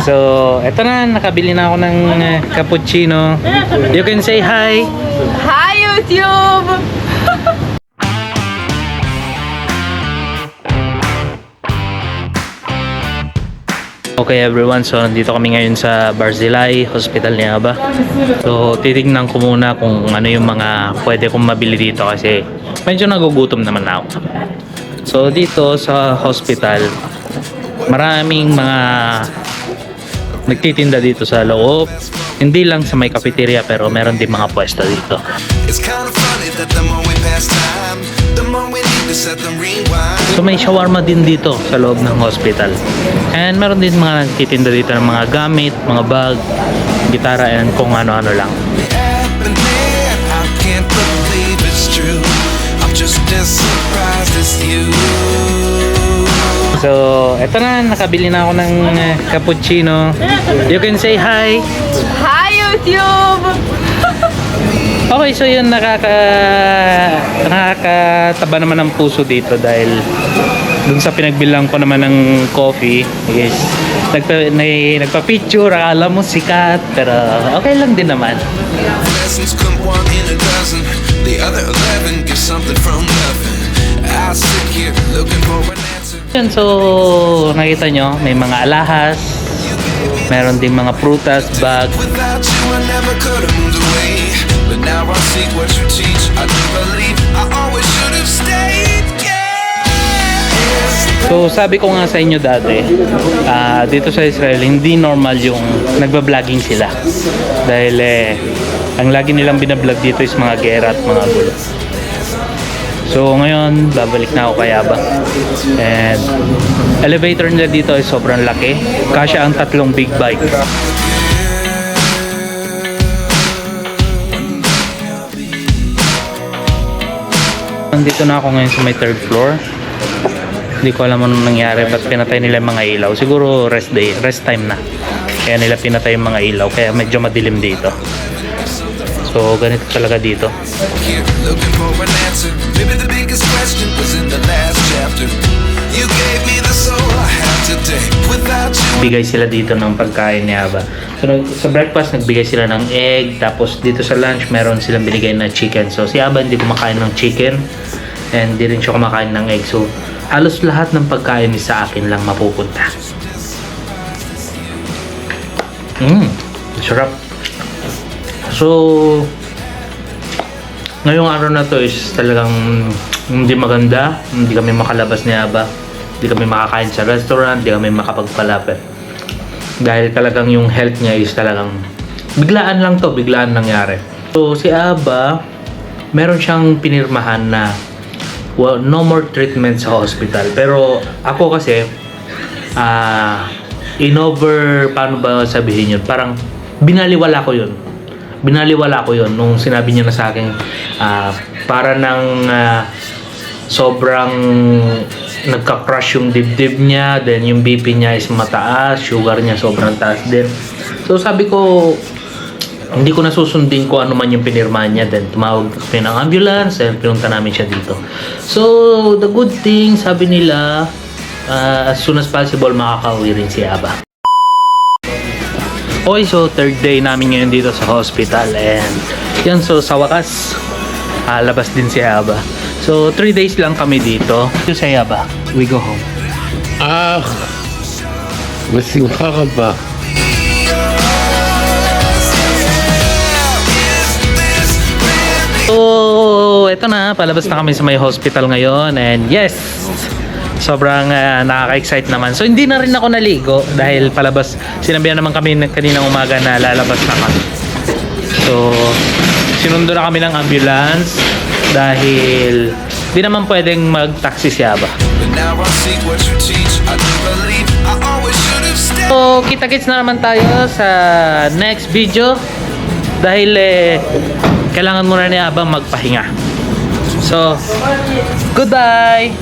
So, eto na, nakabili na ako ng cappuccino. You can say hi. Hi, YouTube! Okay everyone, so nandito kami ngayon sa Barzilay Hospital ni Aba. So titignan ko muna kung ano yung mga pwede kong mabili dito kasi medyo nagugutom naman ako. So dito sa hospital, maraming mga nagtitinda dito sa loob. Hindi lang sa may cafeteria pero meron din mga pwesto dito. So may shawarma din dito sa loob ng hospital. And meron din mga nagtitinda dito ng mga gamit, mga bag, gitara, and kung ano-ano lang. So, eto na, nakabili na ako ng cappuccino. You can say hi. Hi, YouTube! Okay, so yun, nakakataba naman ng puso dito dahil dun sa pinagbilang ko naman ng coffee is nagpa-picture, akala mo sikat, pero okay lang din naman. Yan, so nakita nyo, may mga alahas, meron din mga prutas, bag. So sabi ko nga sa inyo dati, dito sa Israel hindi normal yung nagba-vlogging sila dahil ang lagi nilang binablog dito is mga gera at mga gulo. So ngayon babalik na ako kay Aba, and elevator nila dito ay sobrang laki, kasya ang 3 big bike. Nandito na ako ngayon sa may 3rd floor. Hindi ko alam anong nangyari, ba't pinatay nila yung mga ilaw. Siguro rest time na, kaya nila pinatay yung mga ilaw, kaya medyo madilim dito. So ganito talaga dito. Bigay sila dito ng pagkain ni Aba. So sa breakfast nagbigay sila ng egg, tapos dito sa lunch meron silang binigay na chicken. So si Aba hindi kumakain ng chicken, and hindi rin siya kumakain ng egg. So halos lahat ng pagkain sa akin lang mapupunta. Sarap. So ngayong araw na to is talagang hindi maganda. Hindi kami makalabas ni Aba, hindi kami makakain sa restaurant, hindi kami makapagpalapit dahil talagang yung health niya is talagang biglaan lang to, biglaan nangyari. So si Aba, meron siyang pinirmahan na no more treatment sa hospital, pero ako kasi paano ba sabihin yun, parang binaliwala ko yun nung sinabi niya na sa akin, para nang sobrang nagka-crush yung dibdib niya, then yung BP niya is mataas, sugar niya sobrang taas din. So sabi ko, hindi ko nasusundin ko ano man yung pinirmahan niya, then tumawag kami ng ambulance and pinunta namin siya dito. So the good thing, sabi nila, as soon as possible makakauwi rin si Aba. Okay, so 3rd day namin ngayon dito sa hospital, and yan, so sa wakas labas din si Aba. So 3 days lang kami dito. So si Aba, we go home. בשמחה רבה. So eto na, palabas na kami sa may hospital ngayon, and yes, sobrang nakaka-excite naman. So hindi na rin ako naligo dahil palabas, sinabihan naman kami kaninang umaga na lalabas na kami. So sinundo na kami ng ambulance dahil di naman pwedeng mag-taxi si Aba. So kita-kits na naman tayo sa next video dahil kailangan muna ni Aba magpahinga. So goodbye.